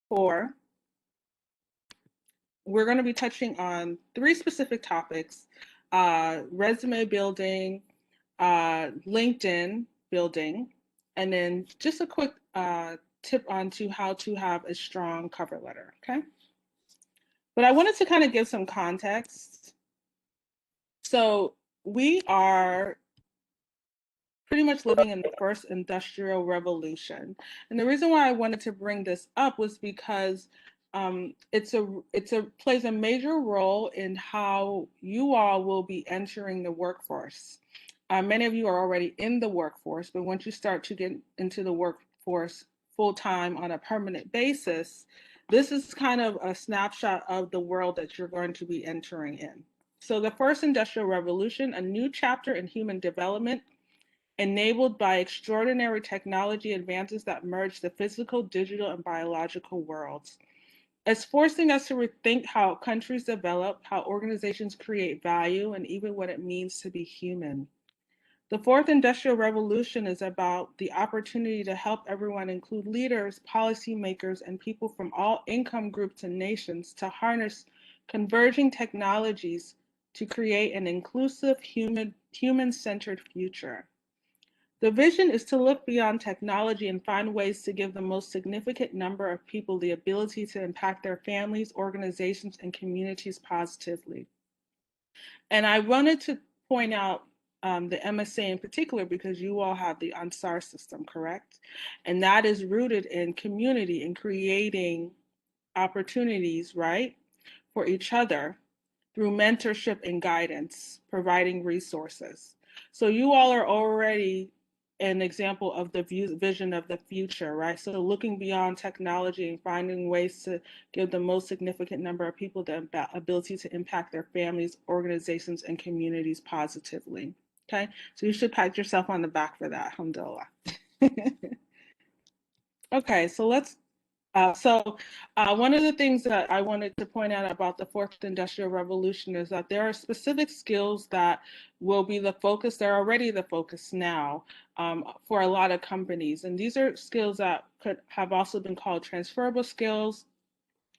4, we're going to be touching on 3 specific topics: resume building, LinkedIn building, and then just a quick tip on to how to have a strong cover letter, okay? But I wanted to kind of give some context. So we are pretty much living in the first industrial revolution. And the reason why I wanted to bring this up was because it plays a major role in how you all will be entering the workforce. Many of you are already in the workforce, but once you start to get into the workforce full time on a permanent basis, this is kind of a snapshot of the world that you're going to be entering in. So the first industrial revolution, a new chapter in human development, enabled by extraordinary technology advances that merge the physical, digital, and biological worlds. It's forcing us to rethink how countries develop, how organizations create value, and even what it means to be human. The fourth industrial revolution is about the opportunity to help everyone, include leaders, policymakers, and people from all income groups and nations, to harness converging technologies to create an inclusive, human-centered future. The vision is to look beyond technology and find ways to give the most significant number of people the ability to impact their families, organizations, and communities positively. And I wanted to point out the MSA in particular because you all have the Ansar system, correct? And that is rooted in community and creating opportunities, right, for each other through mentorship and guidance, providing resources. So you all are already an example of the vision of the future, right? So looking beyond technology and finding ways to give the most significant number of people the ability to impact their families, organizations, and communities positively, okay? So you should pat yourself on the back for that, alhamdulillah. Okay, so let's one of the things that I wanted to point out about the fourth industrial revolution is that there are specific skills that will be the focus. They're already the focus now for a lot of companies. And these are skills that could have also been called transferable skills.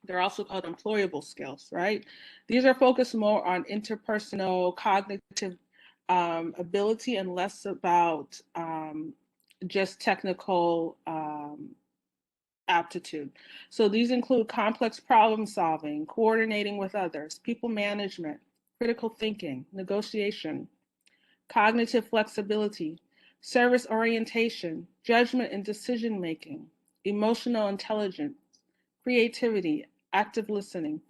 They're also called employable skills, right? These are focused more on interpersonal cognitive ability and less about just technical aptitude. So these include complex problem solving, coordinating with others, people management, critical thinking, negotiation, cognitive flexibility, service orientation, judgment and decision making, emotional intelligence, creativity, active listening.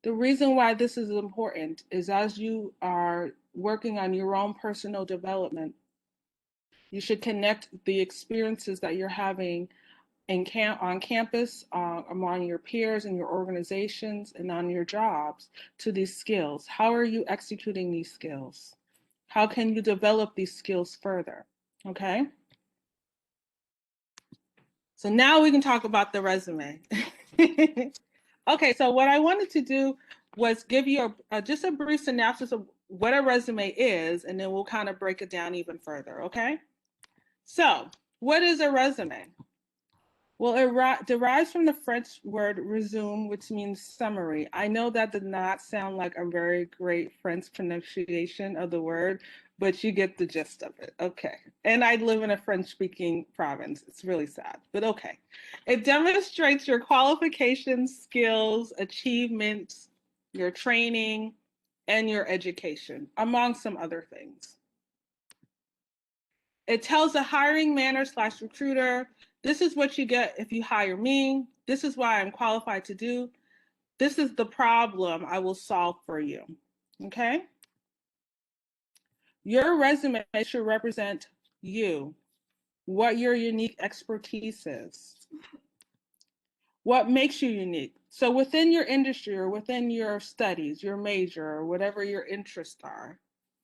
The reason why this is important is as you are working on your own personal development, you should connect the experiences that you're having on campus, among your peers and your organizations and on your jobs to these skills. How are you executing these skills? How can you develop these skills further? Okay. So now we can talk about the resume. Okay, so what I wanted to do was give you just a brief synopsis of what a resume is, and then we'll kind of break it down even further, okay? So what is a resume? Well, it derives from the French word resume, which means summary. I know that did not sound like a very great French pronunciation of the word, but you get the gist of it. Okay. And I live in a French-speaking province. It's really sad, but okay. It demonstrates your qualifications, skills, achievements, your training, and your education, among some other things. It tells the hiring manager/recruiter, this is what you get if you hire me. This is why I'm qualified to do. This is the problem I will solve for you. Okay? Your resume should represent you, what your unique expertise is, what makes you unique. So within your industry or within your studies, your major, or whatever your interests are,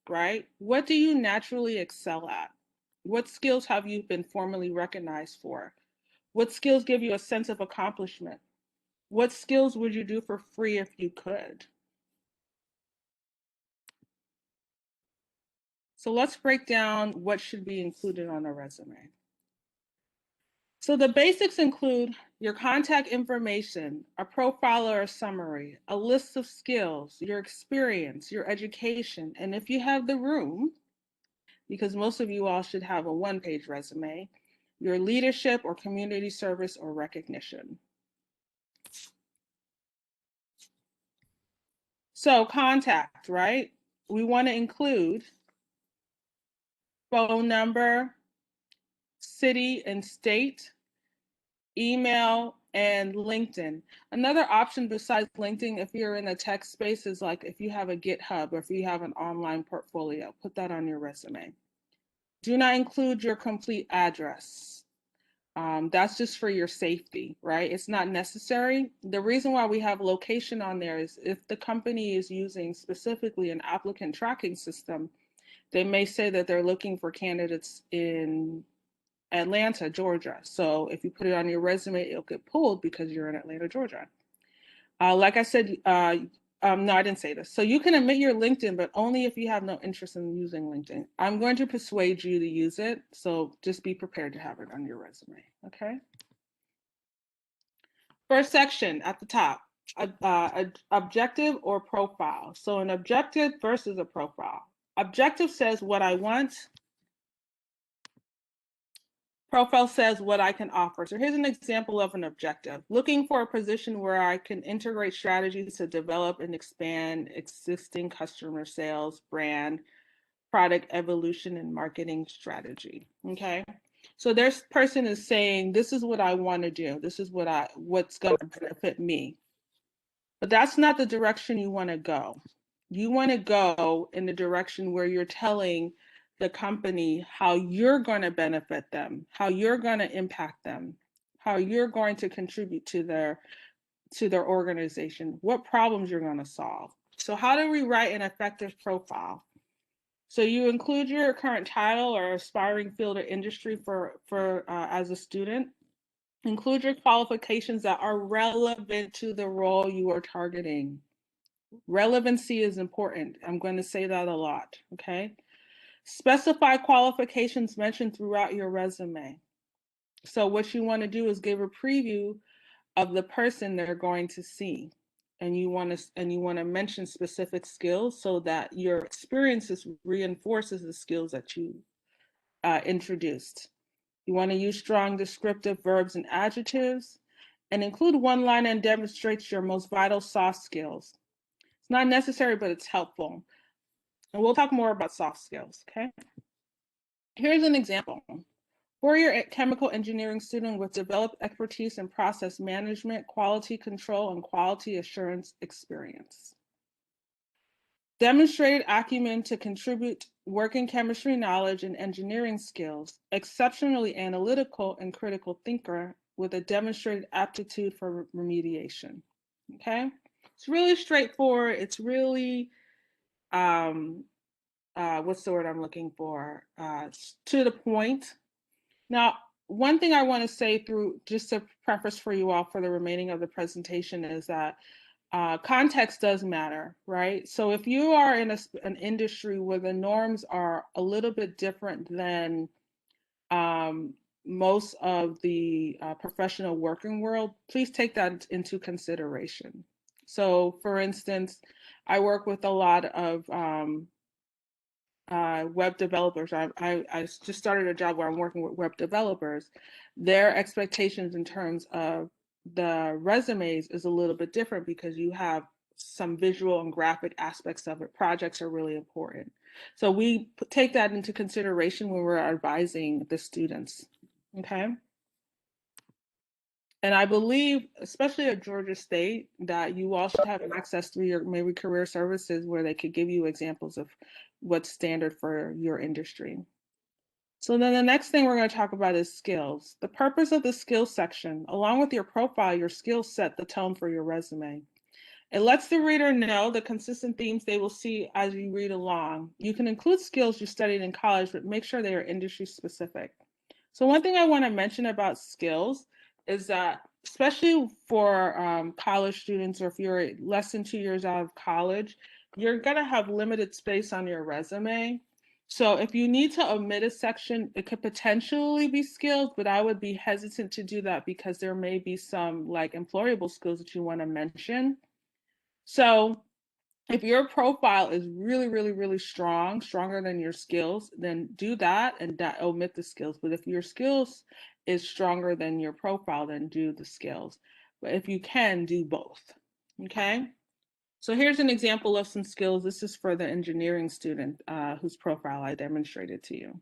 right? What do you naturally excel at? What skills have you been formally recognized for? What skills give you a sense of accomplishment? What skills would you do for free if you could? So let's break down what should be included on a resume. So the basics include your contact information, a profile or a summary, a list of skills, your experience, your education, and if you have the room, because most of you all should have a one-page resume, your leadership or community service or recognition. So contact, right? We want to include phone number, city and state, email, and LinkedIn. Another option besides LinkedIn, if you're in the tech space, is like if you have a GitHub or if you have an online portfolio, put that on your resume. Do not include your complete address. That's just for your safety, right? It's not necessary. The reason why we have location on there is if the company is using specifically an applicant tracking system, they may say that they're looking for candidates in Atlanta, Georgia. So if you put it on your resume, it'll get pulled because you're in Atlanta, Georgia. Like I said, no, I didn't say this. So you can omit your LinkedIn, but only if you have no interest in using LinkedIn. I'm going to persuade you to use it. So just be prepared to have it on your resume, okay? First section at the top, objective or profile. So an objective versus a profile. Objective says what I want. Profile says what I can offer. So here's an example of an objective. Looking for a position where I can integrate strategies to develop and expand existing customer sales, brand, product evolution, and marketing strategy. Okay. So this person is saying, this is what I want to do. This is what's going to benefit me. But that's not the direction you want to go. You want to go in the direction where you're telling the company how you're going to benefit them, how you're going to impact them, how you're going to contribute to their organization, what problems you're going to solve. So how do we write an effective profile? So you include your current title or aspiring field or industry for as a student. Include your qualifications that are relevant to the role you are targeting. Relevancy is important. I'm going to say that a lot, okay? Specify qualifications mentioned throughout your resume. So what you want to do is give a preview of the person they're going to see. And you want to mention specific skills so that your experiences reinforces the skills that you introduced. You want to use strong descriptive verbs and adjectives, and include one line and demonstrates your most vital soft skills. It's not necessary, but it's helpful. And we'll talk more about soft skills, okay? Here's an example. Four-year chemical engineering student with developed expertise in process management, quality control, and quality assurance experience. Demonstrated acumen to contribute working chemistry knowledge and engineering skills, exceptionally analytical and critical thinker with a demonstrated aptitude for remediation. Okay, it's really straightforward. It's really, what's the word I'm looking for? To the point. Now, one thing I want to say through just a preface for you all for the remaining of the presentation is that context does matter, right? So if you are in an industry where the norms are a little bit different than most of the professional working world, please take that into consideration. So for instance, I work with a lot of web developers. I just started a job where I'm working with web developers. Their expectations in terms of the resumes is a little bit different because you have some visual and graphic aspects of it. Projects are really important. So we take that into consideration when we're advising the students, okay? And I believe, especially at Georgia State, that you all should have access through your maybe career services where they could give you examples of what's standard for your industry. So then the next thing we're going to talk about is skills. The purpose of the skills section, along with your profile, your skills set the tone for your resume. It lets the reader know the consistent themes they will see as you read along. You can include skills you studied in college, but make sure they are industry specific. So one thing I want to mention about skills is that, especially for college students, or if you're less than 2 years out of college, you're going to have limited space on your resume. So if you need to omit a section, it could potentially be skills, but I would be hesitant to do that because there may be some like employable skills that you want to mention. So if your profile is really, really, really strong, stronger than your skills, then do that and omit the skills. But if your skills is stronger than your profile, then do the skills. But if you can, do both. Okay. So here's an example of some skills. This is for the engineering student whose profile I demonstrated to you.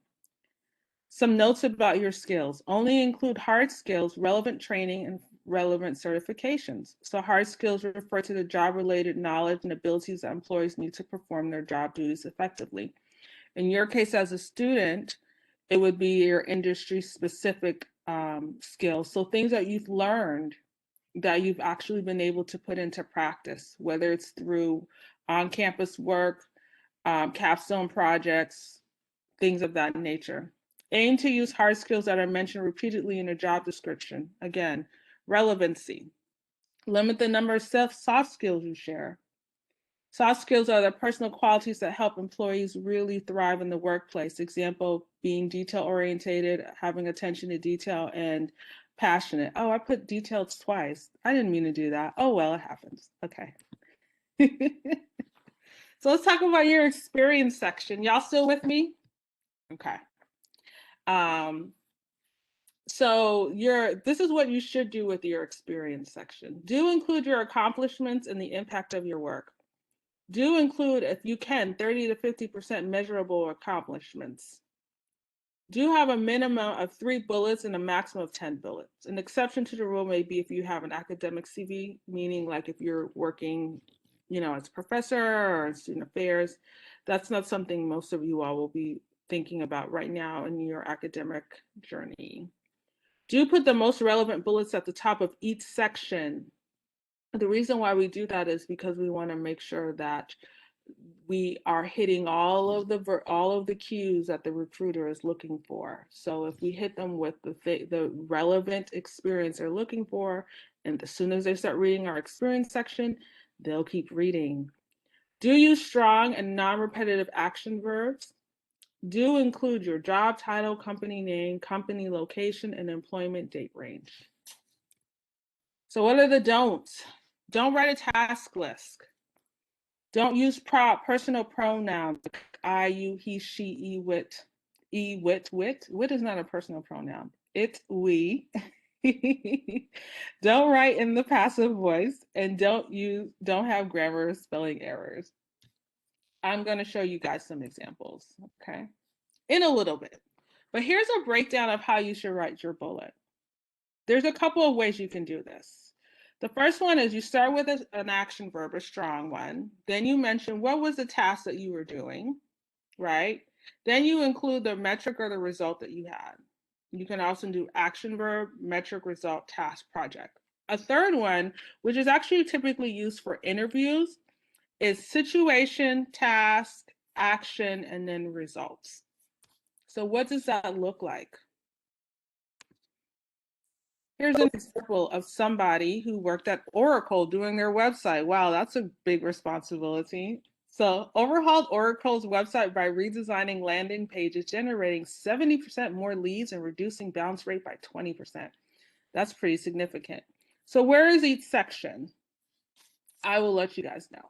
Some notes about your skills. Only include hard skills, relevant training, and relevant certifications. So hard skills refer to the job-related knowledge and abilities that employees need to perform their job duties effectively. In your case as a student, it would be your industry-specific skills. So things that you've learned that you've actually been able to put into practice, whether it's through on-campus work, capstone projects, things of that nature. Aim to use hard skills that are mentioned repeatedly in a job description. Again, relevancy. Limit the number of soft skills you share. Soft skills are the personal qualities that help employees really thrive in the workplace. Example, being detail-oriented, having attention to detail, and passionate. Oh, I put details twice. I didn't mean to do that. Oh, well, it happens. Okay. So let's talk about your experience section. Y'all still with me? Okay. So this is what you should do with your experience section. Do include your accomplishments and the impact of your work. Do include, if you can, 30 to 50% measurable accomplishments. Do have a minimum of 3 bullets and a maximum of 10 bullets. An exception to the rule may be if you have an academic CV, meaning like if you're working, as a professor or in student affairs. That's not something most of you all will be thinking about right now in your academic journey. Do put the most relevant bullets at the top of each section. The reason why we do that is because we want to make sure that we are hitting all of the cues that the recruiter is looking for. So if we hit them with the relevant experience they're looking for, and as soon as they start reading our experience section, they'll keep reading. Do use strong and non-repetitive action verbs. Do include your job title, company name, company location, and employment date range. So what are the don'ts? Don't write a task list. Don't use personal pronouns. I, you, he, she, wit. Wit is not a personal pronoun. It's we. Don't write in the passive voice, and don't have grammar or spelling errors. I'm going to show you guys some examples, okay? In a little bit. But here's a breakdown of how you should write your bullet. There's a couple of ways you can do this. The first one is you start with an action verb, a strong one. Then you mention what was the task that you were doing, right? Then you include the metric or the result that you had. You can also do action verb, metric, result, task, project. A third one, which is actually typically used for interviews, is situation, task, action, and then results. So what does that look like? Here's an example of somebody who worked at Oracle doing their website. Wow, that's a big responsibility. So overhauled Oracle's website by redesigning landing pages, generating 70% more leads and reducing bounce rate by 20%. That's pretty significant. So where is each section? I will let you guys know.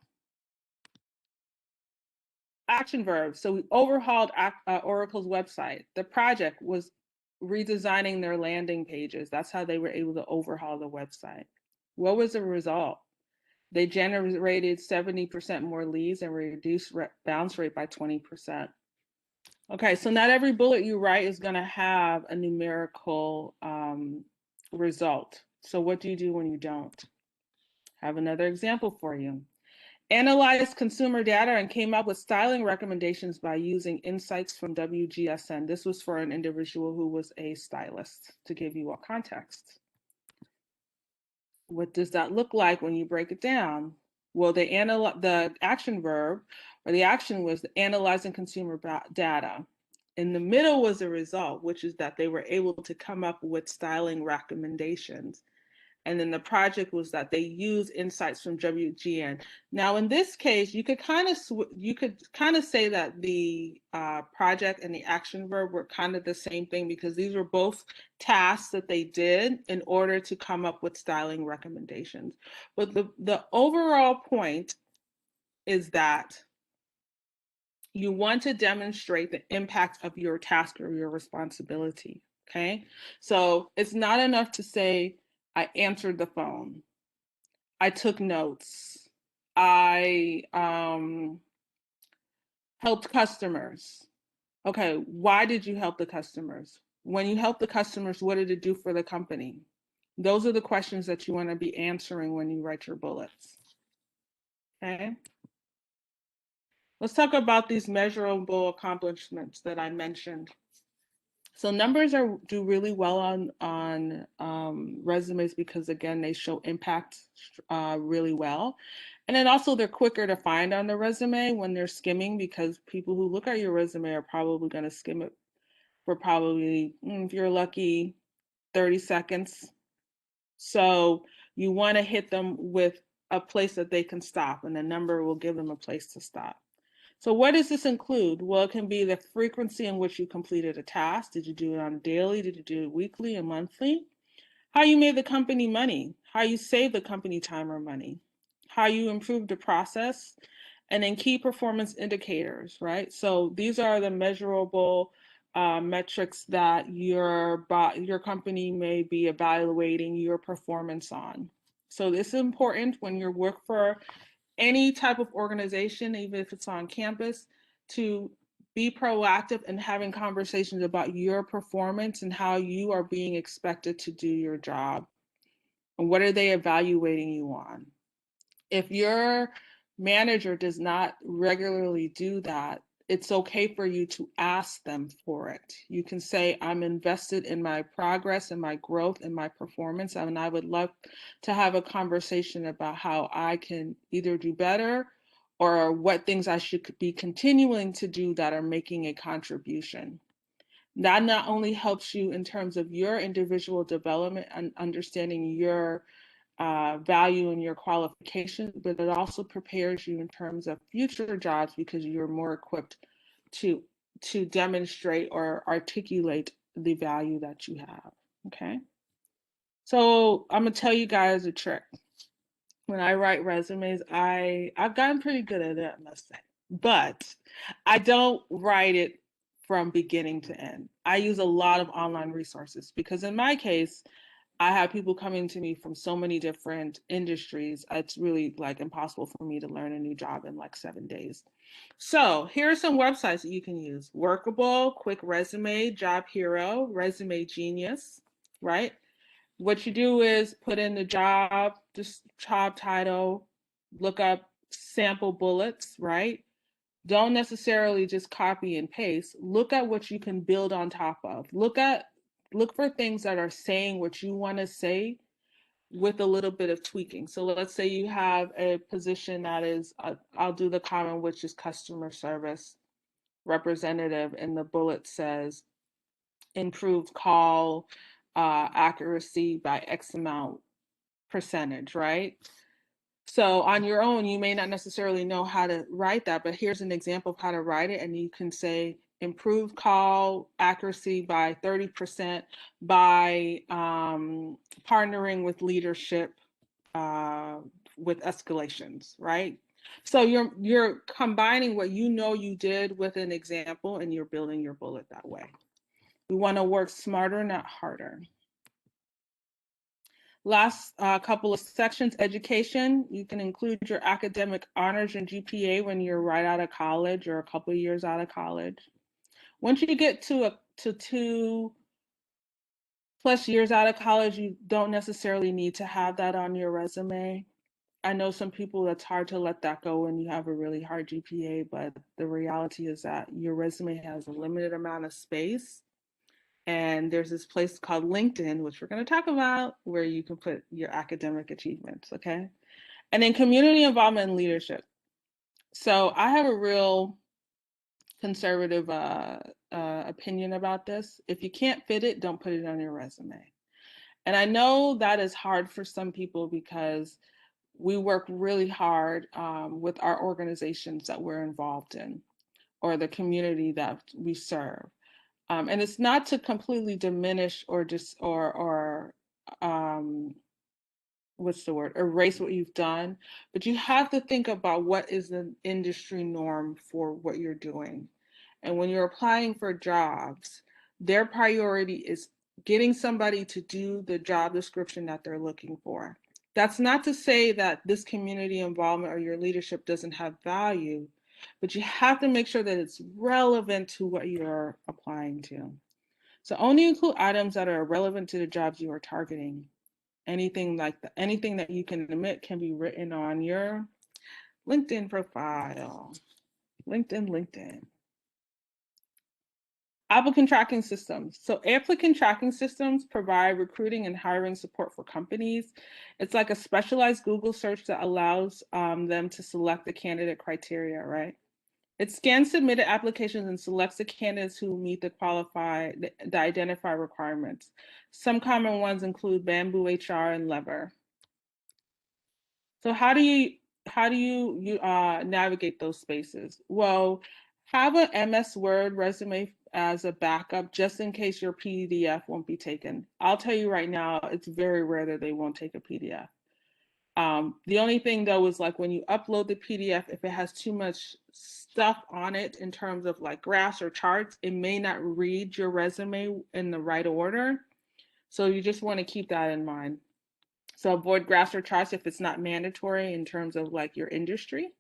Action verbs. So we overhauled Oracle's website. The project was redesigning their landing pages. That's how they were able to overhaul the website. What was the result? They generated 70% more leads and reduced bounce rate by 20%. Okay, so not every bullet you write is going to have a numerical result. So what do you do when you don't? Have another example for you. Analyzed consumer data and came up with styling recommendations by using insights from WGSN. This was for an individual who was a stylist, to give you a context. What does that look like when you break it down? Well, the action verb or the action was analyzing consumer data. In the middle was the result, which is that they were able to come up with styling recommendations. And then the project was that they use insights from WGN. Now, in this case, you could kind of say that the project and the action verb were kind of the same thing, because these were both tasks that they did in order to come up with styling recommendations. But the overall point is that you want to demonstrate the impact of your task or your responsibility. Okay, so it's not enough to say, I answered the phone, I took notes, I helped customers. Okay, why did you help the customers? When you help the customers, what did it do for the company? Those are the questions that you want to be answering when you write your bullets. Okay. Let's talk about these measurable accomplishments that I mentioned. So numbers do really well on resumes, because again, they show impact really well. And then also they're quicker to find on the resume when they're skimming, because people who look at your resume are probably going to skim it for probably, if you're lucky, 30 seconds. So you want to hit them with a place that they can stop, and the number will give them a place to stop. So what does this include? Well, it can be the frequency in which you completed a task. Did you do it on daily? Did you do it weekly and monthly? How you made the company money? How you saved the company time or money? How you improved the process? And then key performance indicators, right? So these are the measurable metrics that your company may be evaluating your performance on. So this is important when you work for any type of organization, even if it's on campus, to be proactive and having conversations about your performance and how you are being expected to do your job. And what are they evaluating you on? If your manager does not regularly do that, it's okay for you to ask them for it. You can say, I'm invested in my progress and my growth and my performance, and I would love to have a conversation about how I can either do better or what things I should be continuing to do that are making a contribution. That not only helps you in terms of your individual development and understanding your value and your qualifications, but it also prepares you in terms of future jobs, because you're more equipped to demonstrate or articulate the value that you have. Okay. So I'm gonna tell you guys a trick. When I write resumes, I've gotten pretty good at it, I must say, but I don't write it from beginning to end. I use a lot of online resources, because in my case, I have people coming to me from so many different industries. It's really like impossible for me to learn a new job in like 7 days. So here are some websites that you can use: Workable, Quick Resume, Job Hero, Resume Genius, right? What you do is put in the job, just job title, look up sample bullets, right? Don't necessarily just copy and paste. Look at what you can build on top of. Look for things that are saying what you want to say with a little bit of tweaking. So let's say you have a position that is, I'll do the common, which is customer service representative, and the bullet says improved call accuracy by X amount percentage, right? So on your own, you may not necessarily know how to write that, but here's an example of how to write it. And you can say improve call accuracy by 30% by partnering with leadership with escalations, right? So you're combining what you know you did with an example, and you're building your bullet that way. We want to work smarter, not harder. Last couple of sections: education. You can include your academic honors and GPA when you're right out of college or a couple of years out of college. Once you get to 2+ years out of college, you don't necessarily need to have that on your resume. I know some people, that's hard to let that go when you have a really hard GPA, but the reality is that your resume has a limited amount of space. And there's this place called LinkedIn, which we're going to talk about, where you can put your academic achievements, okay? And then community involvement and leadership. So I have a real conservative opinion about this. If you can't fit it, don't put it on your resume. And I know that is hard for some people because we work really hard with our organizations that we're involved in or the community that we serve. And it's not to completely diminish or just or um, what's the word, erase what you've done, but you have to think about what is the industry norm for what you're doing. And when you're applying for jobs, their priority is getting somebody to do the job description that they're looking for. That's not to say that this community involvement or your leadership doesn't have value, but you have to make sure that it's relevant to what you're applying to. So only include items that are relevant to the jobs you are targeting. Anything like that, anything that you can admit can be written on your LinkedIn profile. LinkedIn. Applicant tracking systems. So applicant tracking systems provide recruiting and hiring support for companies. It's like a specialized Google search that allows them to select the candidate criteria, right? It scans submitted applications and selects the candidates who meet the identified requirements. Some common ones include Bamboo HR and Lever. So how do you navigate those spaces? Well, have an MS Word resume as a backup just in case your PDF won't be taken. I'll tell you right now, it's very rare that they won't take a PDF. The only thing though is like when you upload the PDF, if it has too much stuff on it in terms of like graphs or charts, it may not read your resume in the right order. So you just want to keep that in mind. So avoid graphs or charts if it's not mandatory in terms of like your industry.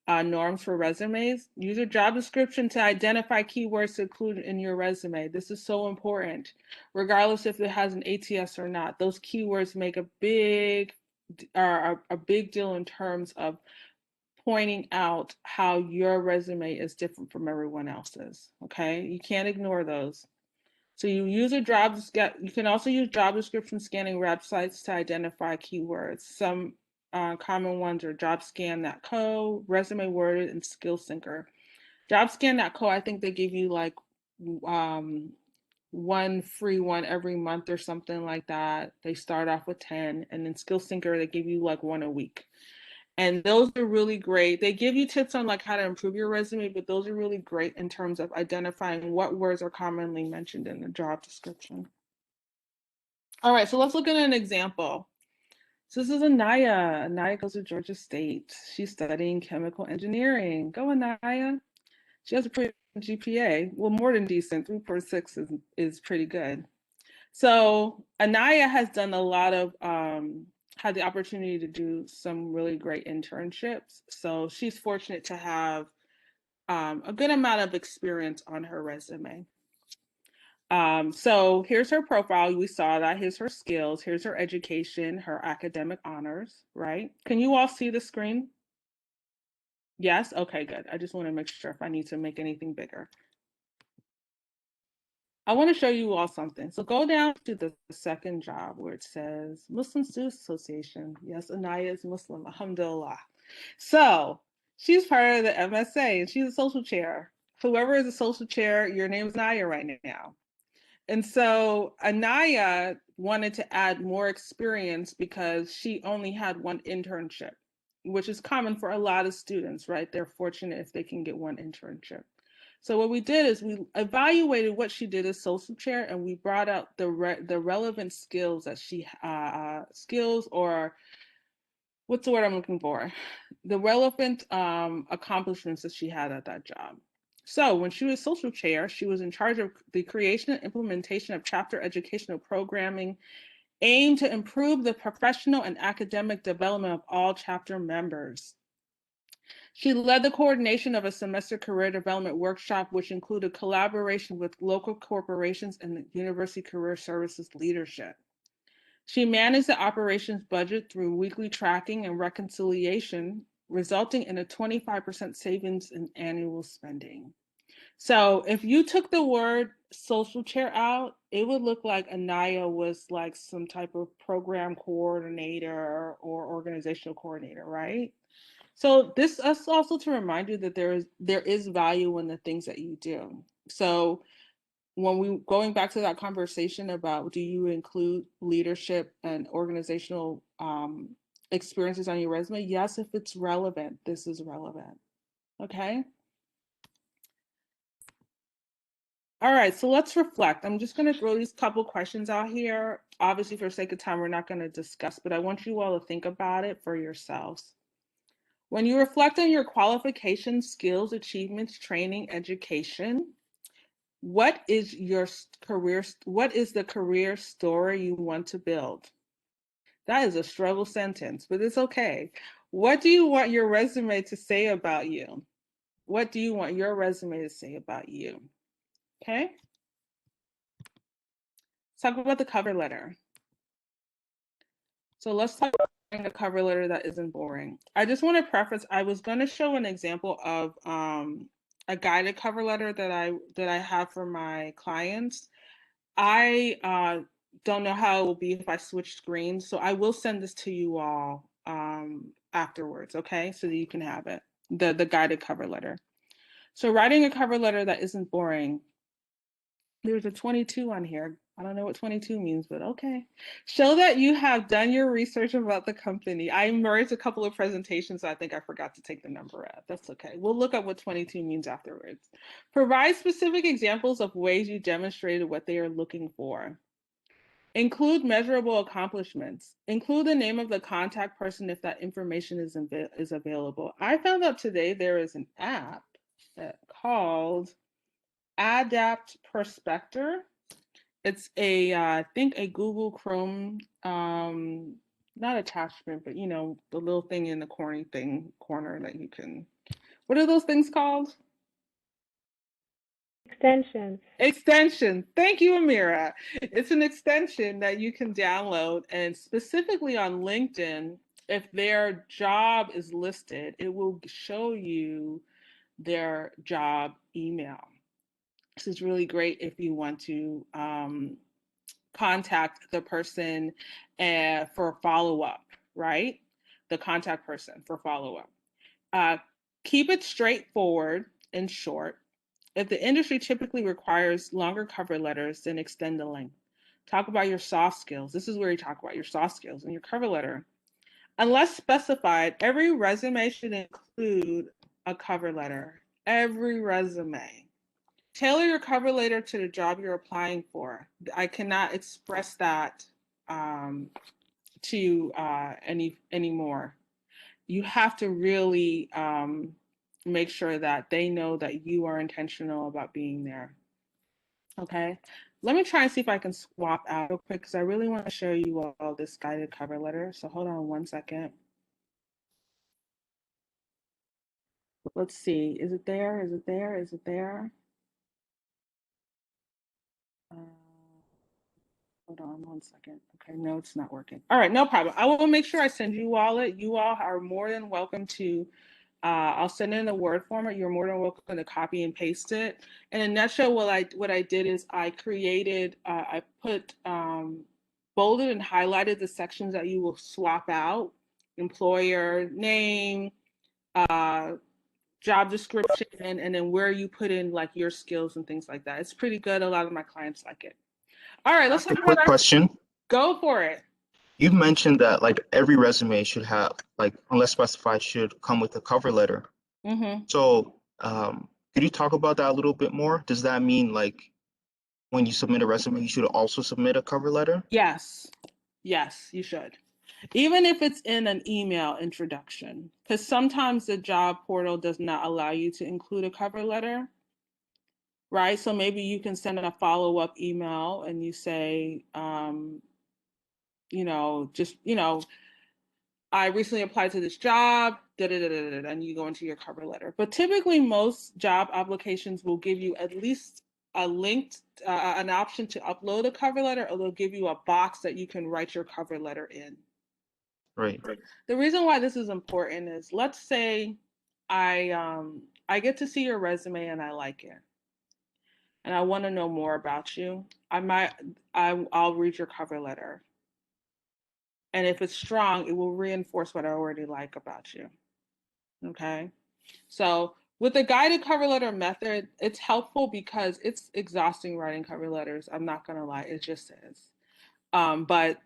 Norms for resumes. Use your job description to identify keywords to include in your resume. This is so important, regardless if it has an ATS or not. Those keywords make a big deal in terms of pointing out how your resume is different from everyone else's. Okay, you can't ignore those. So you can also use job description scanning websites to identify keywords. Some common ones are JobScan.co, Resume Worded, and SkillSyncer. JobScan.co, I think they give you like um, one free one every month or something like that. They start off with 10, and then SkillSyncer, they give you like one a week. And those are really great. They give you tips on like how to improve your resume, but those are really great in terms of identifying what words are commonly mentioned in the job description. All right, so let's look at an example. So this is Anaya. Anaya goes to Georgia State. She's studying chemical engineering. Go Anaya. She has a pretty GPA. Well, more than decent. 3.6 is pretty good. So Anaya has done a lot of had the opportunity to do some really great internships. So she's fortunate to have a good amount of experience on her resume. So here's her profile. We saw that. Here's her skills. Here's her education, her academic honors, right? Can you all see the screen? Yes? Okay, good. I just want to make sure if I need to make anything bigger. I want to show you all something. So go down to the second job where it says Muslim Students Association. Yes, Anaya is Muslim, alhamdulillah. So she's part of the MSA and she's a social chair. Whoever is a social chair, your name is Anaya right now. And so Anaya wanted to add more experience because she only had one internship, which is common for a lot of students, right? They're fortunate if they can get one internship. So what we did is we evaluated what she did as social chair, and we brought out the relevant skills that she skills or what's the word I'm looking for? The relevant accomplishments that she had at that job. So when she was social chair, she was in charge of the creation and implementation of chapter educational programming aimed to improve the professional and academic development of all chapter members. She led the coordination of a semester career development workshop, which included collaboration with local corporations and the University Career Services leadership. She managed the operations budget through weekly tracking and reconciliation, resulting in a 25% savings in annual spending. So if you took the word social chair out, it would look like Anaya was like some type of program coordinator or organizational coordinator, right? So this is also to remind you that there is value in the things that you do. So when we going back to that conversation about do you include leadership and organizational experiences on your resume? Yes, if it's relevant. This is relevant. Okay. All right, so let's reflect. I'm just going to throw these couple questions out here. Obviously, for sake of time, we're not going to discuss, but I want you all to think about it for yourselves. When you reflect on your qualifications, skills, achievements, training, education, what is your career? What is the career story you want to build? That is a struggle sentence, but it's okay. What do you want your resume to say about you? What do you want your resume to say about you? Okay. Let's talk about the cover letter. So let's talk about a cover letter that isn't boring. I just want to preface, I was going to show an example of a guided cover letter that I have for my clients. I don't know how it will be if I switch screens, so I will send this to you all afterwards, okay? So that you can have it, the guided cover letter. So writing a cover letter that isn't boring. There's a 22 on here. I don't know what 22 means, but okay. Show that you have done your research about the company. I merged a couple of presentations, so I think I forgot to take the number out. That's okay. We'll look up what 22 means afterwards. Provide specific examples of ways you demonstrated what they are looking for. Include measurable accomplishments. Include the name of the contact person if that information is available. I found out today there is an app called Adapt Prospector. It's I think a Google Chrome, not attachment, but you know, the little thing in the corner that you can, what are those things called? Extensions. Extension. Thank you, Amira. It's an extension that you can download, and specifically on LinkedIn, if their job is listed, it will show you their job email. This is really great if you want to contact the person for follow-up, right? The contact person for follow-up. Keep it straightforward and short. If the industry typically requires longer cover letters, then extend the length. Talk about your soft skills. This is where you talk about your soft skills in your cover letter. Unless specified, every resume should include a cover letter. Every resume. Tailor your cover letter to the job you're applying for. I cannot express that to you anymore. You have to really make sure that they know that you are intentional about being there. Okay. Let me try and see if I can swap out real quick because I really want to show you all this guided cover letter. So hold on one second. Let's see. Is it there? Is it there? Is it there? Hold on one second. Okay, no, it's not working. All right, no problem. I will make sure I send you all it. You all are more than welcome to, I'll send it in a Word format. You're more than welcome to copy and paste it. In a nutshell, what I did is I created, I put, bolded and highlighted the sections that you will swap out: employer name, job description, and then where you put in like your skills and things like that. It's pretty good. A lot of my clients like it. All right, let's Ask a talk about quick question. Go for it. You've mentioned that like every resume should have, like, unless specified, should come with a cover letter. Mm-hmm. So, could you talk about that a little bit more? Does that mean like when you submit a resume, you should also submit a cover letter? Yes, yes, you should. Even if it's in an email introduction, because sometimes the job portal does not allow you to include a cover letter, right? So maybe you can send a follow-up email and you say, just, I recently applied to this job, and you go into your cover letter. But typically, most job applications will give you at least a link, an option to upload a cover letter, or they'll give you a box that you can write your cover letter in. Right. The reason why this is important is, let's say I get to see your resume and I like it, and I want to know more about you. I'll read your cover letter. And if it's strong, it will reinforce what I already like about you. Okay. So With the guided cover letter method, it's helpful because it's exhausting writing cover letters. I'm not gonna lie, it just is. But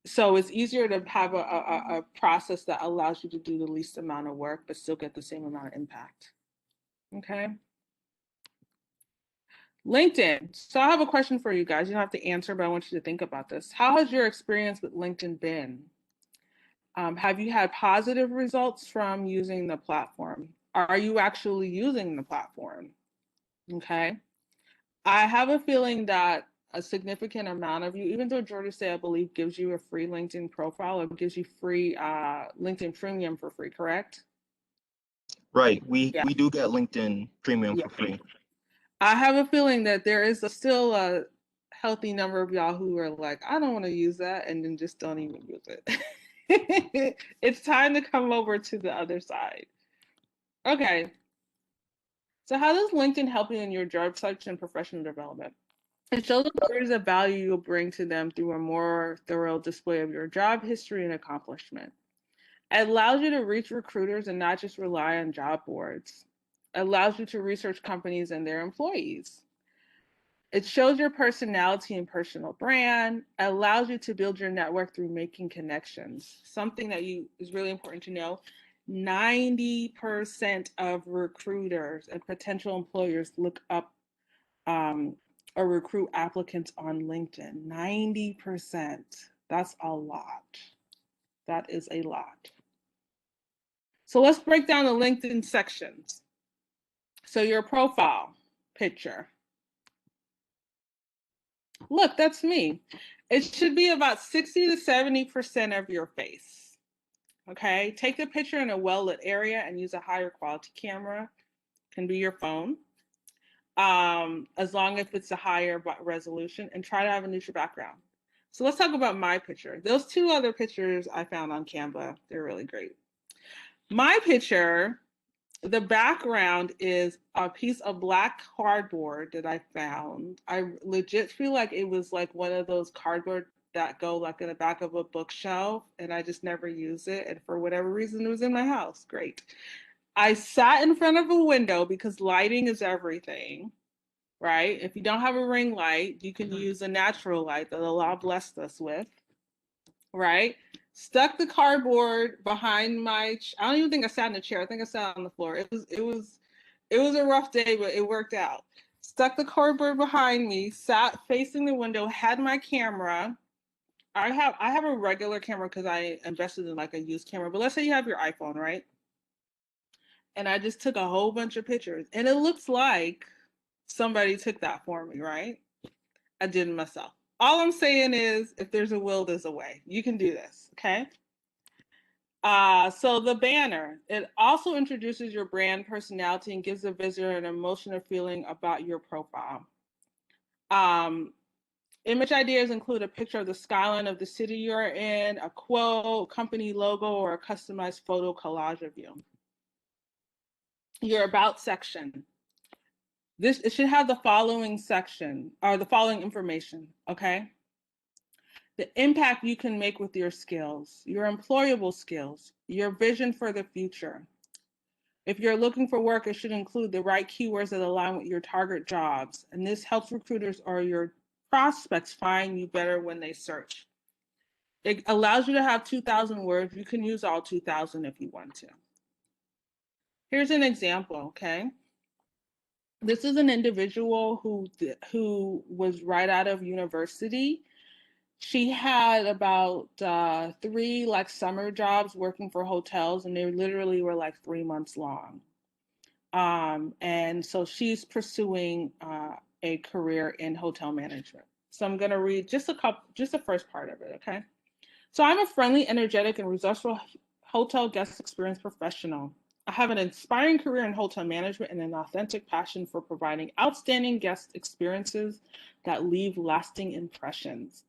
so it's easier to have a process that allows you to do the least amount of work, but still get the same amount of impact. Okay. LinkedIn. So I have a question for you guys. You don't have to answer, but I want you to think about this. How has your experience with LinkedIn been? Have you had positive results from using the platform? Are you actually using the platform? Okay. I have a feeling that a significant amount of you, even though Georgia State, I believe, gives you a free LinkedIn profile, it gives you free LinkedIn Premium for free, correct? Right. We Yeah. do get LinkedIn Premium Yeah. for free. I have a feeling that there is still a healthy number of y'all who are like, I don't want to use that, and then just don't even use it. It's time to come over to the other side. Okay. So how does LinkedIn help you in your job search and professional development? It shows employers the value you'll bring to them through a more thorough display of your job history and accomplishment. It allows you to reach recruiters and not just rely on job boards. It allows you to research companies and their employees. It shows your personality and personal brand. It allows you to build your network through making connections. Something that is really important to know. 90% of recruiters and potential employers look up or recruit applicants on LinkedIn. 90%. That's a lot. That is a lot. So let's break down the LinkedIn sections. So your profile picture. Look, that's me. It should be about 60 to 70% of your face. Okay, take the picture in a well-lit area and use a higher quality camera. Can be your phone. As long as it's a higher resolution, and try to have a neutral background. So let's talk about my picture. Those two other pictures I found on Canva, they're really great. My picture, the background is a piece of black cardboard that I found. I legit feel like it was like one of those cardboard that go like in the back of a bookshelf, and I just never use it. And for whatever reason, it was in my house. Great. I sat in front of a window because lighting is everything, right? If you don't have a ring light, you can use a natural light that Allah blessed us with, right? Stuck the cardboard behind my. I don't even think I sat in a chair. I think I sat on the floor. It was a rough day, but it worked out. Stuck the cardboard behind me, sat facing the window, had my camera. I have a regular camera because I invested in like a used camera. But let's say you have your iPhone, right? And I just took a whole bunch of pictures, and it looks like somebody took that for me, right? I did it myself. All I'm saying is, if there's a will, there's a way. You can do this, okay? So the banner, it also introduces your brand personality and gives the visitor an emotional feeling about your profile. Um, Image ideas include a picture of the skyline of the city you're in, a quote, company logo, or a customized photo collage of you. Your about section. It should have the following section or the following information, okay? The impact you can make with your skills, your employable skills, your vision for the future. If you're looking for work, it should include the right keywords that align with your target jobs. And this helps recruiters or your prospects find you better when they search. It allows you to have 2,000 words. You can use all 2,000 if you want to. Here's an example, okay? This is an individual who was right out of university. She had about 3 like summer jobs working for hotels, and they literally were like 3 months long. And so she's pursuing a career in hotel management. So I'm going to read just the first part of it, okay? So I'm a friendly, energetic, and resourceful hotel guest experience professional. I have an inspiring career in hotel management and an authentic passion for providing outstanding guest experiences that leave lasting impressions.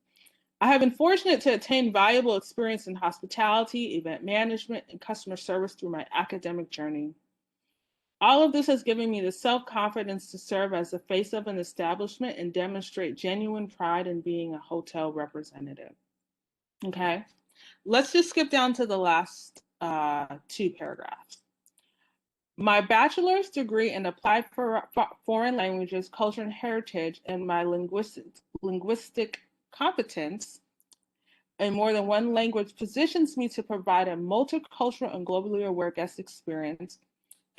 I have been fortunate to attain valuable experience in hospitality, event management, and customer service through my academic journey. All of this has given me the self-confidence to serve as the face of an establishment and demonstrate genuine pride in being a hotel representative. Okay, let's just skip down to the last 2 paragraphs. My bachelor's degree in applied foreign languages, culture, and heritage, and my linguistic competence in more than one language positions me to provide a multicultural and globally aware guest experience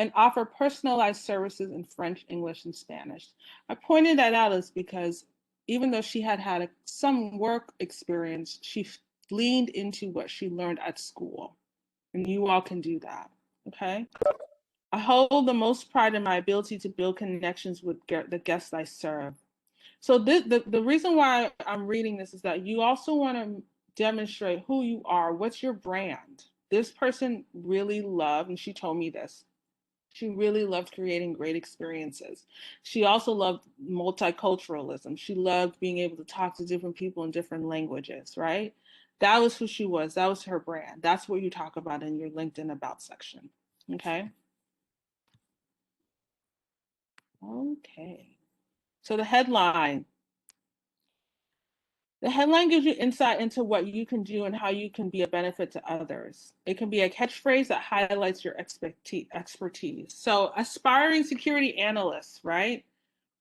and offer personalized services in French, English, and Spanish. I pointed that out is because even though she had some work experience, she leaned into what she learned at school. And you all can do that, okay? I hold the most pride in my ability to build connections with the guests I serve. So the reason why I'm reading this is that you also want to demonstrate who you are. What's your brand? This person really loved, and she told me this. She really loved creating great experiences. She also loved multiculturalism. She loved being able to talk to different people in different languages, right? That was who she was. That was her brand. That's what you talk about in your LinkedIn About section. Okay. Okay. So the headline. The headline gives you insight into what you can do and how you can be a benefit to others. It can be a catchphrase that highlights your expertise. So aspiring security analysts, right?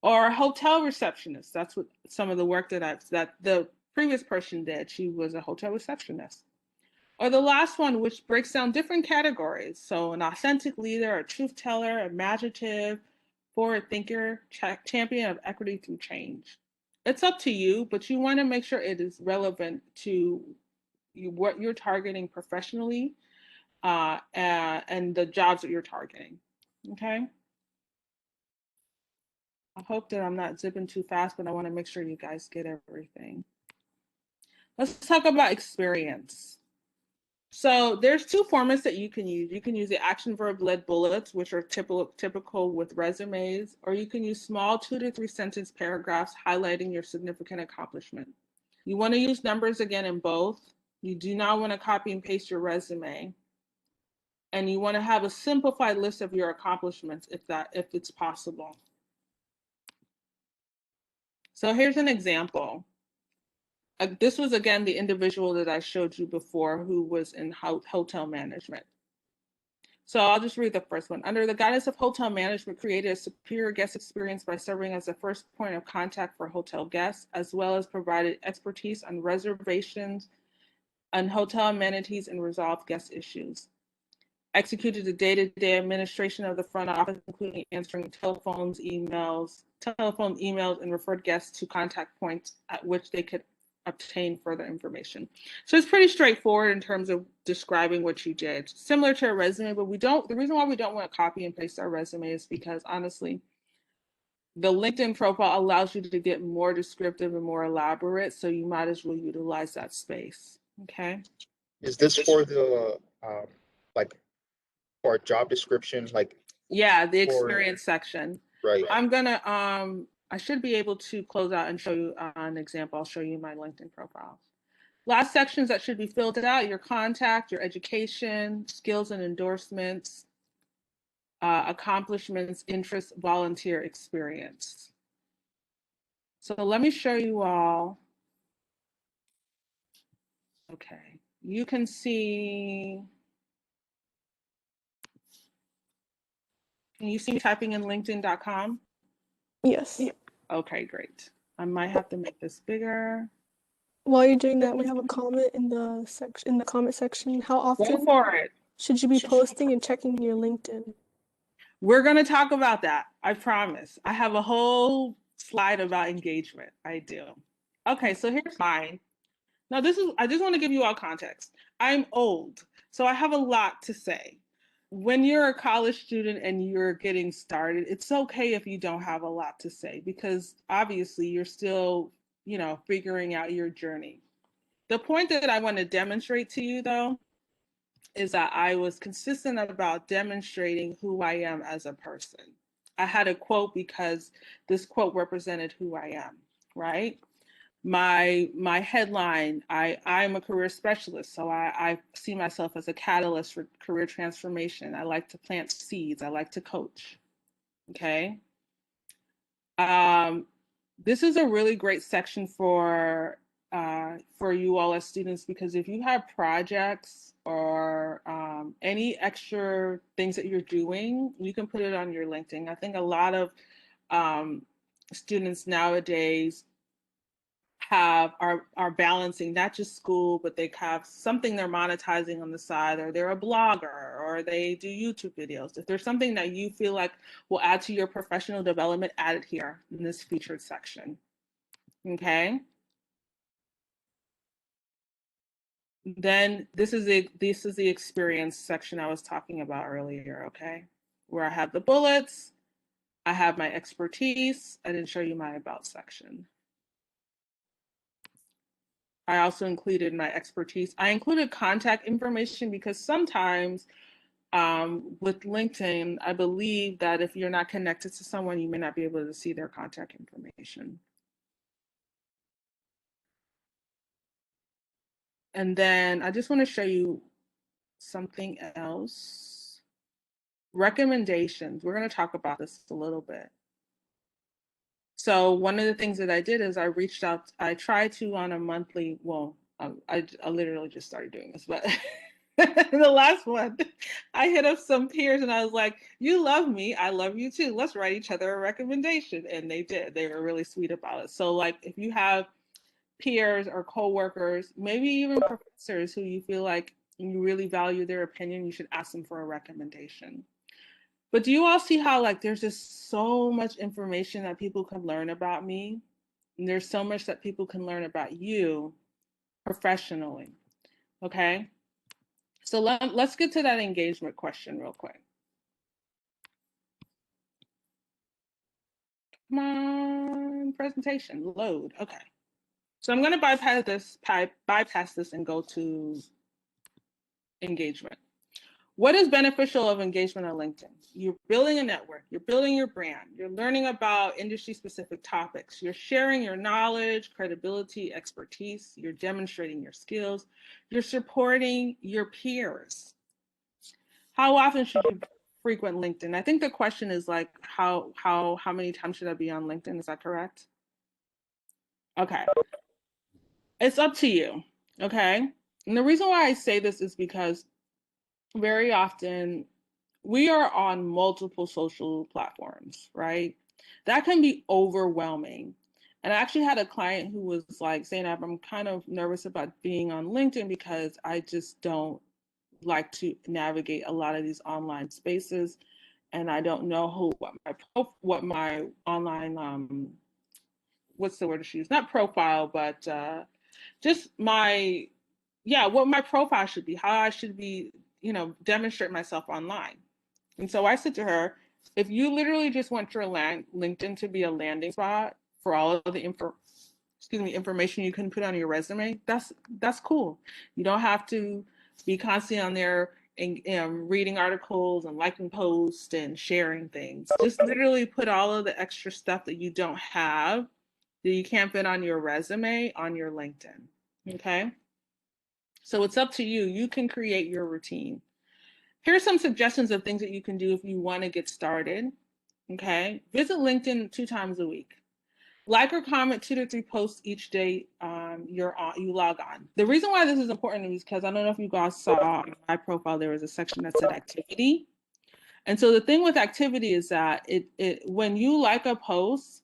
Or hotel receptionist. That's what some of the work that the previous person did. She was a hotel receptionist. Or the last one, which breaks down different categories. So an authentic leader, a truth teller, imaginative, forward thinker, champion of equity through change. It's up to you, but you want to make sure it is relevant to what you're targeting professionally and the jobs that you're targeting. Okay. I hope that I'm not zipping too fast, but I want to make sure you guys get everything. Let's talk about experience. So there's two formats that you can use. You can use the action verb led bullets, which are typical with resumes, or you can use small 2 to 3 sentence paragraphs highlighting your significant accomplishment. You want to use numbers again in both. You do not want to copy and paste your resume. And you want to have a simplified list of your accomplishments if it's possible. So here's an example. This was again the individual that I showed you before who was in hotel management. So I'll just read the first one. Under the guidance of hotel management, created a superior guest experience by serving as the first point of contact for hotel guests, as well as provided expertise on reservations and hotel amenities and resolved guest issues. Executed the day-to-day administration of the front office, including answering telephone emails, and referred guests to contact points at which they could obtain further information. So it's pretty straightforward in terms of describing what you did. Similar to a resume, but the reason why we don't want to copy and paste our resume is because honestly, the LinkedIn profile allows you to get more descriptive and more elaborate, so you might as well utilize that space. Okay. Is this for the like for a job description, like yeah, the experience section. right? I'm gonna I should be able to close out and show you an example. I'll show you my LinkedIn profile. Last sections that should be filled out: your contact, your education, skills and endorsements, accomplishments, interests, volunteer experience. So let me show you all. Okay, you can see. Can you see me typing in linkedin.com? Yes. Okay, great. I might have to make this bigger. While you're doing that, we have a comment in the comment section. How Go often for it. should you be posting and checking your LinkedIn? We're going to talk about that. I promise. I have a whole slide about engagement. I do. Okay, so here's mine. Now, I just want to give you all context. I'm old, so I have a lot to say. When you're a college student and you're getting started, it's okay if you don't have a lot to say because obviously you're still, figuring out your journey. The point that I want to demonstrate to you, though, is that I was consistent about demonstrating who I am as a person. I had a quote because this quote represented who I am, right? My headline, I'm a career specialist, so I see myself as a catalyst for career transformation. I like to plant seeds. I like to coach. Okay. This is a really great section for you all as students because if you have projects or any extra things that you're doing, you can put it on your LinkedIn. I think a lot of students nowadays are balancing not just school, but they have something they're monetizing on the side, or they're a blogger, or they do YouTube videos. If there's something that you feel like will add to your professional development, add it here in this featured section. Okay. Then this is the experience section I was talking about earlier. Okay, where I have the bullets, I have my expertise. I didn't show you my about section. I also included my expertise. I included contact information because sometimes with LinkedIn, I believe that if you're not connected to someone, you may not be able to see their contact information. And then I just want to show you something else. Recommendations. We're going to talk about this a little bit. So one of the things that I did is I reached out, I tried to on a monthly, well, I literally just started doing this, but the last one, I hit up some peers and I was like, you love me, I love you too. Let's write each other a recommendation. And they did. They were really sweet about it. So like if you have peers or coworkers, maybe even professors who you feel like you really value their opinion, you should ask them for a recommendation. But do you all see how like there's just so much information that people can learn about me? And there's so much that people can learn about you professionally. Okay. So let's get to that engagement question real quick. Come on, presentation, load. Okay. So I'm going to bypass this and go to engagement. What is beneficial of engagement on LinkedIn? You're building a network, you're building your brand, you're learning about industry-specific topics, you're sharing your knowledge, credibility, expertise, you're demonstrating your skills, you're supporting your peers. How often should you frequent LinkedIn? I think the question is like, how many times should I be on LinkedIn? Is that correct? Okay. It's up to you, okay? And the reason why I say this is because very often we are on multiple social platforms, right? That can be overwhelming. And I actually had a client who was like, Zeinab, I'm kind of nervous about being on LinkedIn because I just don't like to navigate a lot of these online spaces. And I don't know what my online, what's the word to use? Not profile, but just what my profile should be, how I should be, demonstrate myself online. And so I said to her, if you literally just want your LinkedIn to be a landing spot for all of the information you can put on your resume, that's cool. You don't have to be constantly on there and reading articles and liking posts and sharing things. Just literally put all of the extra stuff that you don't have, that you can't fit on your resume, on your LinkedIn. Okay? So it's up to you. You can create your routine. Here are some suggestions of things that you can do if you want to get started. Okay, visit LinkedIn 2 times a week. Like or comment 2 to 3 posts each day you log on. The reason why this is important is because I don't know if you guys saw on my profile, there was a section that said activity. And so the thing with activity is that when you like a post,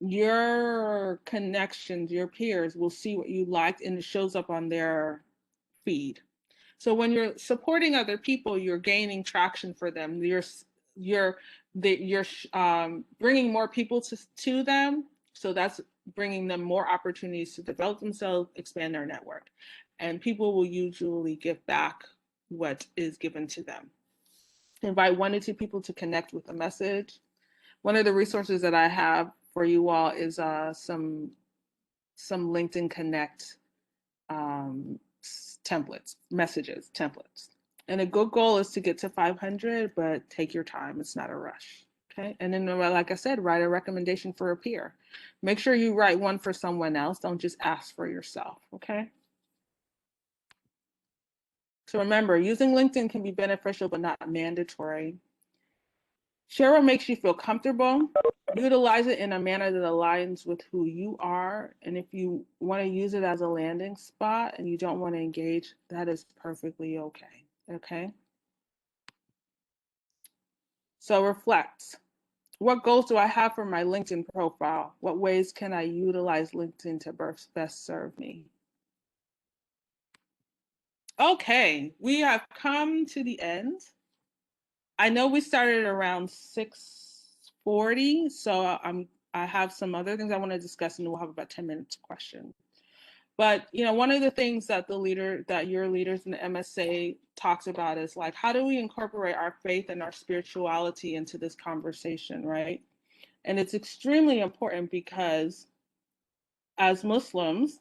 your connections, your peers will see what you liked and it shows up on their feed. So when you're supporting other people, you're gaining traction for them. You're bringing more people to them. So that's bringing them more opportunities to develop themselves, expand their network, and people will usually give back what is given to them. Invite 1 to 2 people to connect with a message. One of the resources that I have for you all is some LinkedIn Connect templates, messages, templates. And a good goal is to get to 500, but take your time. It's not a rush. Okay. And then, like I said, write a recommendation for a peer. Make sure you write one for someone else. Don't just ask for yourself. Okay. So remember, using LinkedIn can be beneficial, but not mandatory. Share what makes you feel comfortable. Utilize it in a manner that aligns with who you are. And if you want to use it as a landing spot and you don't want to engage, that is perfectly okay. Okay. So reflect. What goals do I have for my LinkedIn profile? What ways can I utilize LinkedIn to best serve me? Okay, we have come to the end. I know we started around 6:40, so I have some other things I want to discuss, and we'll have about 10 minutes of questions. But one of the things that your leaders in the MSA talks about is like, how do we incorporate our faith and our spirituality into this conversation, right? And it's extremely important because as Muslims,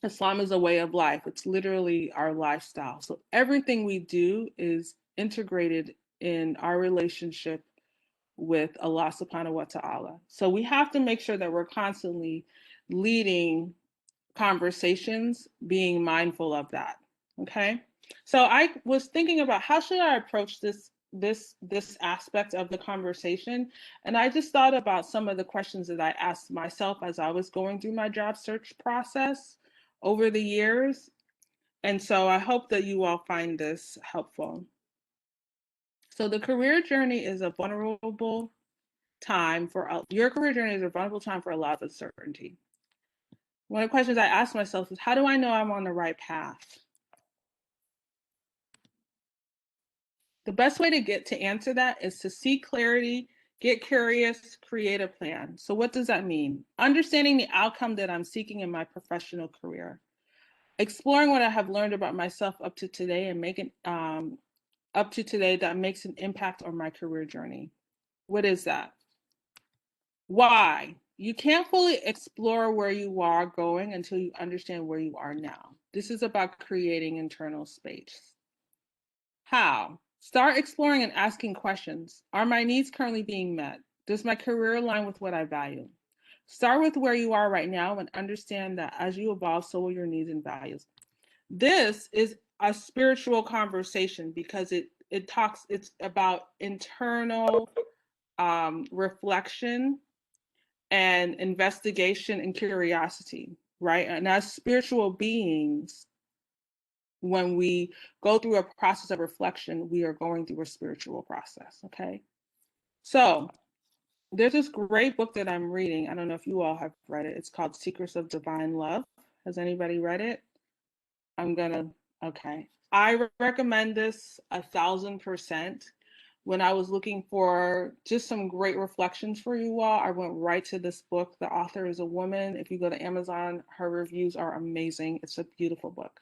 Islam is a way of life. It's literally our lifestyle. So everything we do is integrated in our relationship with Allah subhanahu wa ta'ala. So we have to make sure that we're constantly leading conversations, being mindful of that. Okay. So I was thinking about how should I approach this aspect of the conversation. And I just thought about some of the questions that I asked myself as I was going through my job search process over the years. And so I hope that you all find this helpful. So the career journey is a vulnerable time for your career journey is a vulnerable time for a lot of uncertainty. One of the questions I ask myself is, how do I know I'm on the right path? The best way to answer that is to seek clarity, get curious, create a plan. So what does that mean? Understanding the outcome that I'm seeking in my professional career. Exploring what I have learned about myself up to today and making up to today that makes an impact on my career journey. What is that? Why? You can't fully explore where you are going until you understand where you are now. This is about creating internal space. How? Start exploring and asking questions. Are my needs currently being met? Does my career align with what I value? Start with where you are right now and understand that as you evolve, so will your needs and values. This is a spiritual conversation because it's about internal reflection and investigation and curiosity, right? And as spiritual beings, when we go through a process of reflection, we are going through a spiritual process, okay? So there's this great book that I'm reading. I don't know if you all have read it. It's called Secrets of Divine Love. Has anybody read it? Okay. I recommend this 1,000%. When I was looking for just some great reflections for you all, I went right to this book. The author is a woman. If you go to Amazon, her reviews are amazing. It's a beautiful book.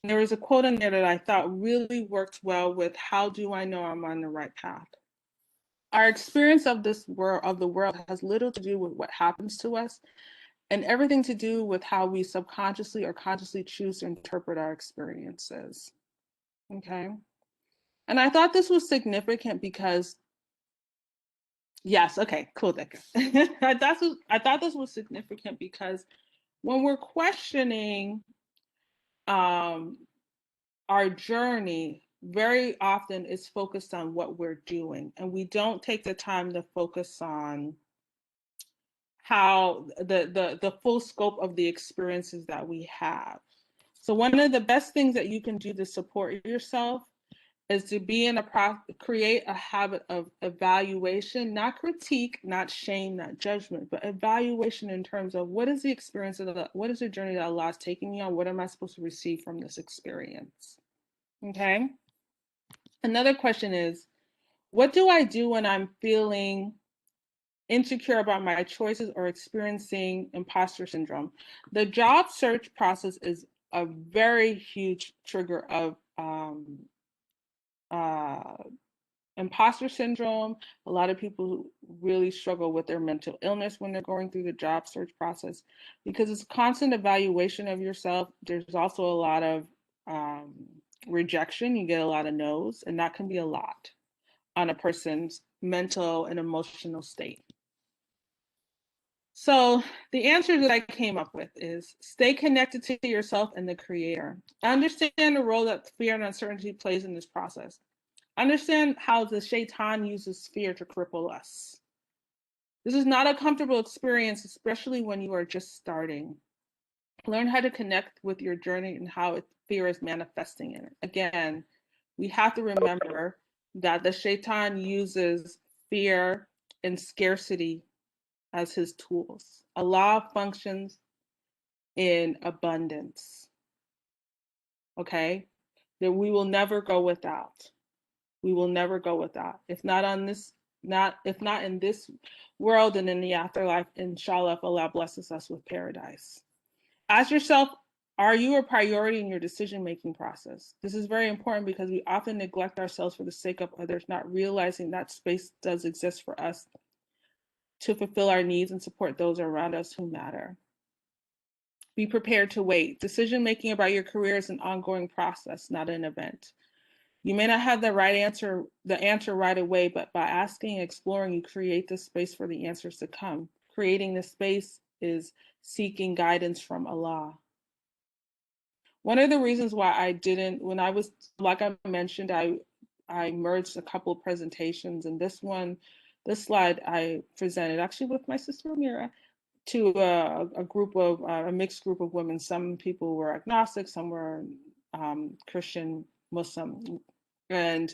There was a quote in there that I thought really worked well with how do I know I'm on the right path? Our experience of the world has little to do with what happens to us and everything to do with how we subconsciously or consciously choose to interpret our experiences. Okay. And I thought this was significant because, yes, okay, cool, Decker. I thought this was significant because when we're questioning our journey, very often is focused on what we're doing, and we don't take the time to focus on how the full scope of the experiences that we have. So one of the best things that you can do to support yourself is to be create a habit of evaluation, not critique, not shame, not judgment, but evaluation in terms of what is the experience what is the journey that Allah is taking me on? What am I supposed to receive from this experience? Okay. Another question is, what do I do when I'm feeling insecure about my choices or experiencing imposter syndrome? The job search process is a very huge trigger of imposter syndrome. A lot of people really struggle with their mental illness when they're going through the job search process because it's constant evaluation of yourself. There's also a lot of rejection. You get a lot of no's, and that can be a lot on a person's mental and emotional state. So the answer that I came up with is stay connected to yourself and the creator. Understand the role that fear and uncertainty plays in this process. Understand how the shaitan uses fear to cripple us. This is not a comfortable experience, especially when you are just starting. Learn how to connect with your journey and how fear is manifesting in it. Again, we have to remember that the shaitan uses fear and scarcity as his tools. Allah functions in abundance. Okay? That we will never go without. We will never go without. If not in this world and in the afterlife, inshallah, if Allah blesses us with paradise. Ask yourself, are you a priority in your decision-making process? This is very important because we often neglect ourselves for the sake of others, not realizing that space does exist for us to fulfill our needs and support those around us who matter. Be prepared to wait. Decision-making about your career is an ongoing process, not an event. You may not have the answer right away, but by asking and exploring, you create the space for the answers to come. Creating the space is seeking guidance from Allah. One of the reasons why I didn't, when I was, like I mentioned, I merged a couple of presentations, and this slide I presented actually with my sister Amira to a mixed group of women. Some people were agnostic, some were Christian, Muslim, and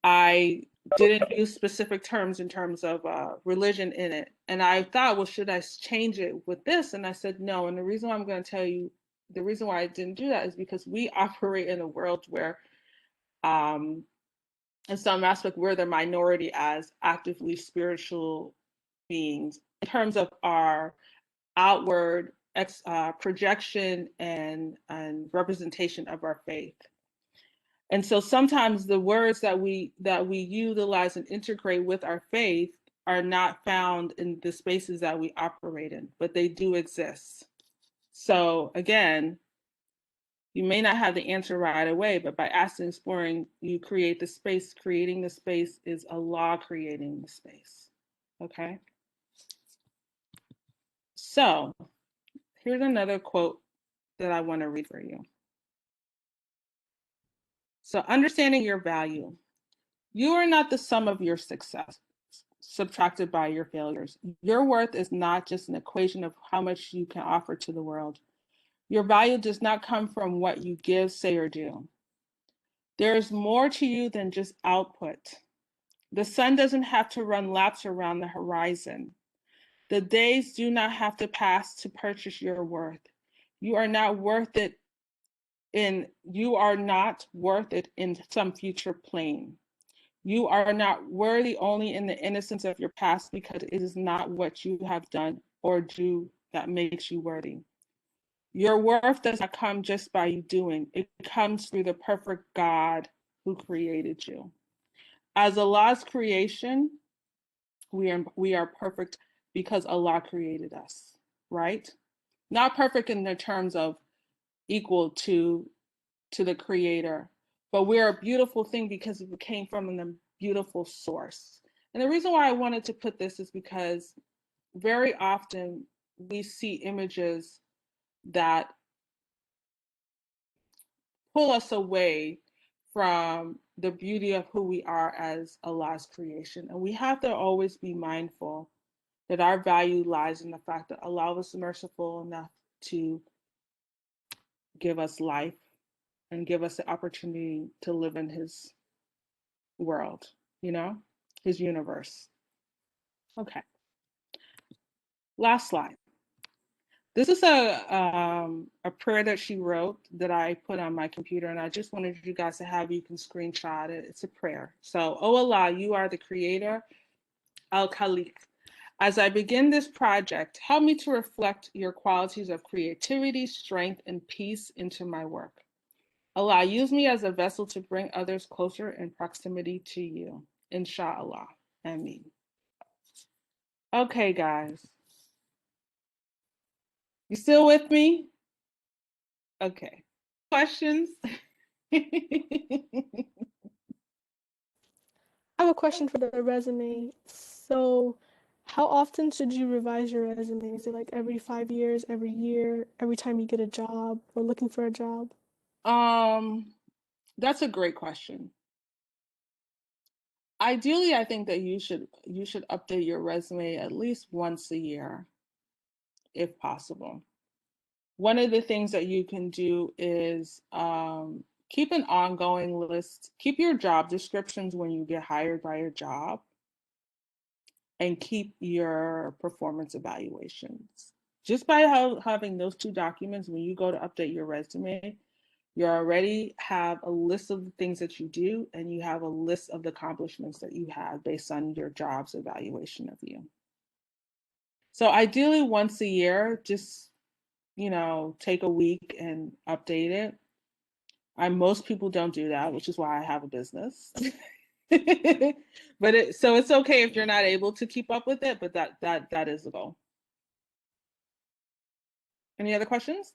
I didn't use specific terms in terms of religion in it. And I thought, well, should I change it with this? And I said, no. And the reason why I'm going to tell you, the reason why I didn't do that is because we operate in a world where, in some aspect, we're the minority as actively spiritual beings in terms of our outward projection and representation of our faith. And so sometimes the words that we utilize and integrate with our faith are not found in the spaces that we operate in, but they do exist. So again, you may not have the answer right away, but by asking and exploring, you create the space. Creating the space is Allah creating the space. Okay? So here's another quote that I want to read for you. So understanding your value. You are not the sum of your success subtracted by your failures. Your worth is not just an equation of how much you can offer to the world. Your value does not come from what you give, say, or do. There is more to you than just output. The sun doesn't have to run laps around the horizon. The days do not have to pass to purchase your worth. You are not worth it in some future plane. You are not worthy only in the innocence of your past, because it is not what you have done or do that makes you worthy. Your worth does not come just by you doing. It comes through the perfect God who created you. As Allah's creation, we are perfect because Allah created us, right? Not perfect in the terms of equal to the creator, but we're a beautiful thing because it came from a beautiful source. And the reason why I wanted to put this is because very often we see images that pull us away from the beauty of who we are as Allah's creation. And we have to always be mindful that our value lies in the fact that Allah was merciful enough to give us life and give us the opportunity to live in his world, his universe. Okay. Last slide. This is a prayer that she wrote that I put on my computer, and I just wanted you guys to have, you can screenshot it. It's a prayer. So, oh Allah, you are the creator, Al-Khaliq. As I begin this project, help me to reflect your qualities of creativity, strength, and peace into my work. Allah, use me as a vessel to bring others closer in proximity to you. Inshallah. Ameen. Okay, guys. You still with me? Okay. Questions? I have a question for the resume. So, how often should you revise your resume? Is it like every 5 years, every year, every time you get a job or looking for a job? That's a great question. Ideally, I think that you should update your resume at least once a year, if possible. One of the things that you can do is keep an ongoing list. Keep your job descriptions when you get hired by your job, and keep your performance evaluations. Just by having those two documents, when you go to update your resume, you already have a list of the things that you do, and you have a list of the accomplishments that you have based on your job's evaluation of you. So ideally once a year, just, take a week and update it. Most people don't do that, which is why I have a business. But so it's okay if you're not able to keep up with it, but that is the goal. Any other questions?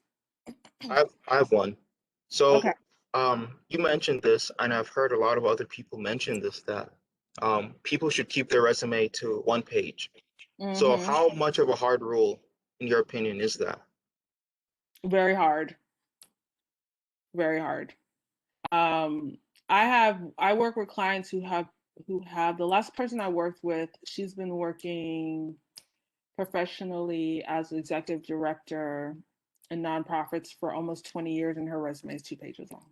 I have one. So, Okay. you mentioned this, and I've heard a lot of other people mention this, that people should keep their resume to one page. So, Mm-hmm. how much of a hard rule, in your opinion, is that? Very hard. Very hard. I work with clients who have the last person I worked with, she's been working professionally as executive director in nonprofits for almost 20 years, and her resume is 2 pages long.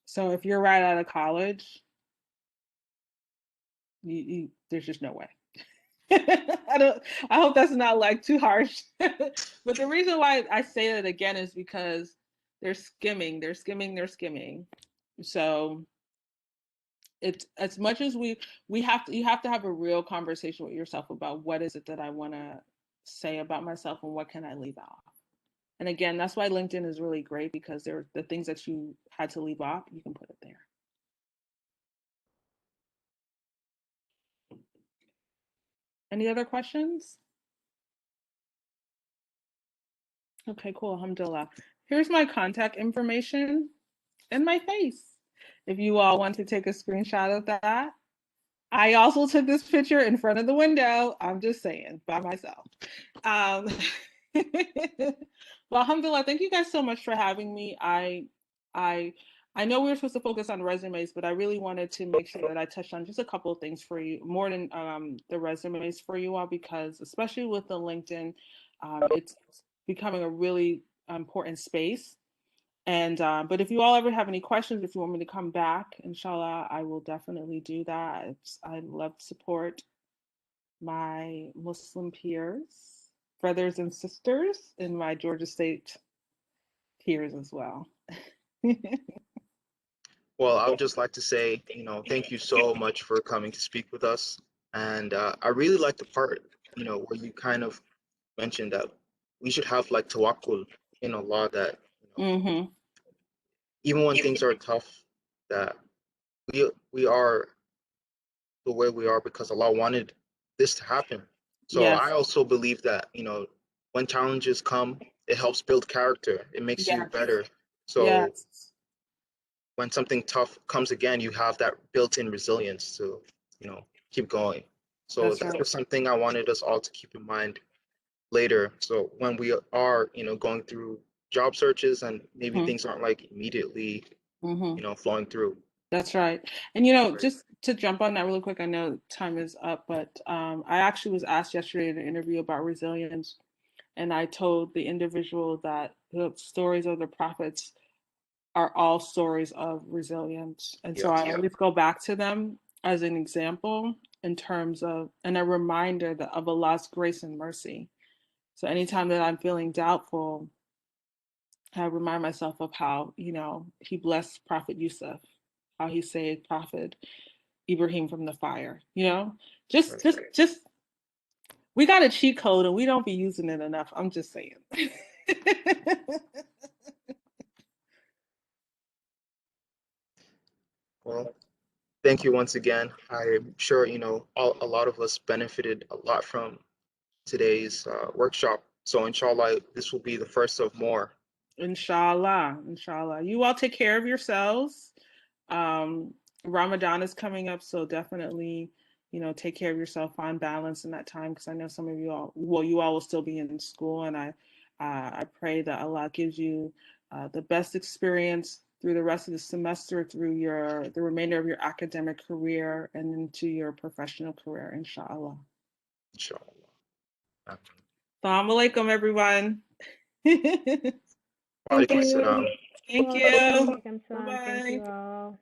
So if you're right out of college, there's just no way. I hope that's not like too harsh. But the reason why I say that again is because they're skimming. So it's, as much as you have to have a real conversation with yourself about what is it that I want to say about myself and what can I leave off. And again, that's why LinkedIn is really great, because the things that you had to leave off, you can put it there. Any other questions? Okay, cool. Alhamdulillah. Here's my contact information and my face. If you all want to take a screenshot of that. I also took this picture in front of the window. I'm just saying, by myself. Well, alhamdulillah, thank you guys so much for having me. I know we were supposed to focus on resumes, but I really wanted to make sure that I touched on just a couple of things for you, more than the resumes for you all, because especially with the LinkedIn, it's becoming a really important space. And but if you all ever have any questions, if you want me to come back, inshallah, I will definitely do that. I love to support my Muslim peers, brothers and sisters, and my Georgia State peers as well. Well, I would just like to say, thank you so much for coming to speak with us. And I really like the part, where you kind of mentioned that we should have like tawakkul in Allah, that, Mm-hmm. even when things are tough, that we are the way we are because Allah wanted this to happen. So Yes. I also believe that, when challenges come, it helps build character. It makes you Yes. better. So Yes. when something tough comes again, you have that built-in resilience to, keep going. So That's that's right. just something I wanted us all to keep in mind later. So when we are, going through job searches and maybe things aren't like immediately, Mm-hmm. flowing through. That's right. And Right. just to jump on that really quick, I know time is up, but I actually was asked yesterday in an interview about resilience, and I told the individual that the stories of the prophets are all stories of resilience. And so I Yes. always go back to them as an example in terms of, and a reminder of Allah's grace and mercy. So anytime that I'm feeling doubtful, I remind myself of how, he blessed Prophet Yusuf, how he saved Prophet Ibrahim from the fire, just, Right. just, we got a cheat code and we don't be using it enough. I'm just saying. Well, thank you once again. I'm sure, a lot of us benefited a lot from today's workshop. So inshallah, this will be the first of more. Inshallah, inshallah. You all take care of yourselves. Um, Ramadan is coming up, so definitely, take care of yourself, find balance in that time, because I know some of you all, well, you all will still be in school, and I pray that Allah gives you the best experience through the rest of the semester, through the remainder of your academic career, and into your professional career, inshallah. Inshallah. Assalamu alaikum, everyone. Thank Walaikum you. assalam. Thank Bye. you. Welcome, son. Thank you Bye-bye. all.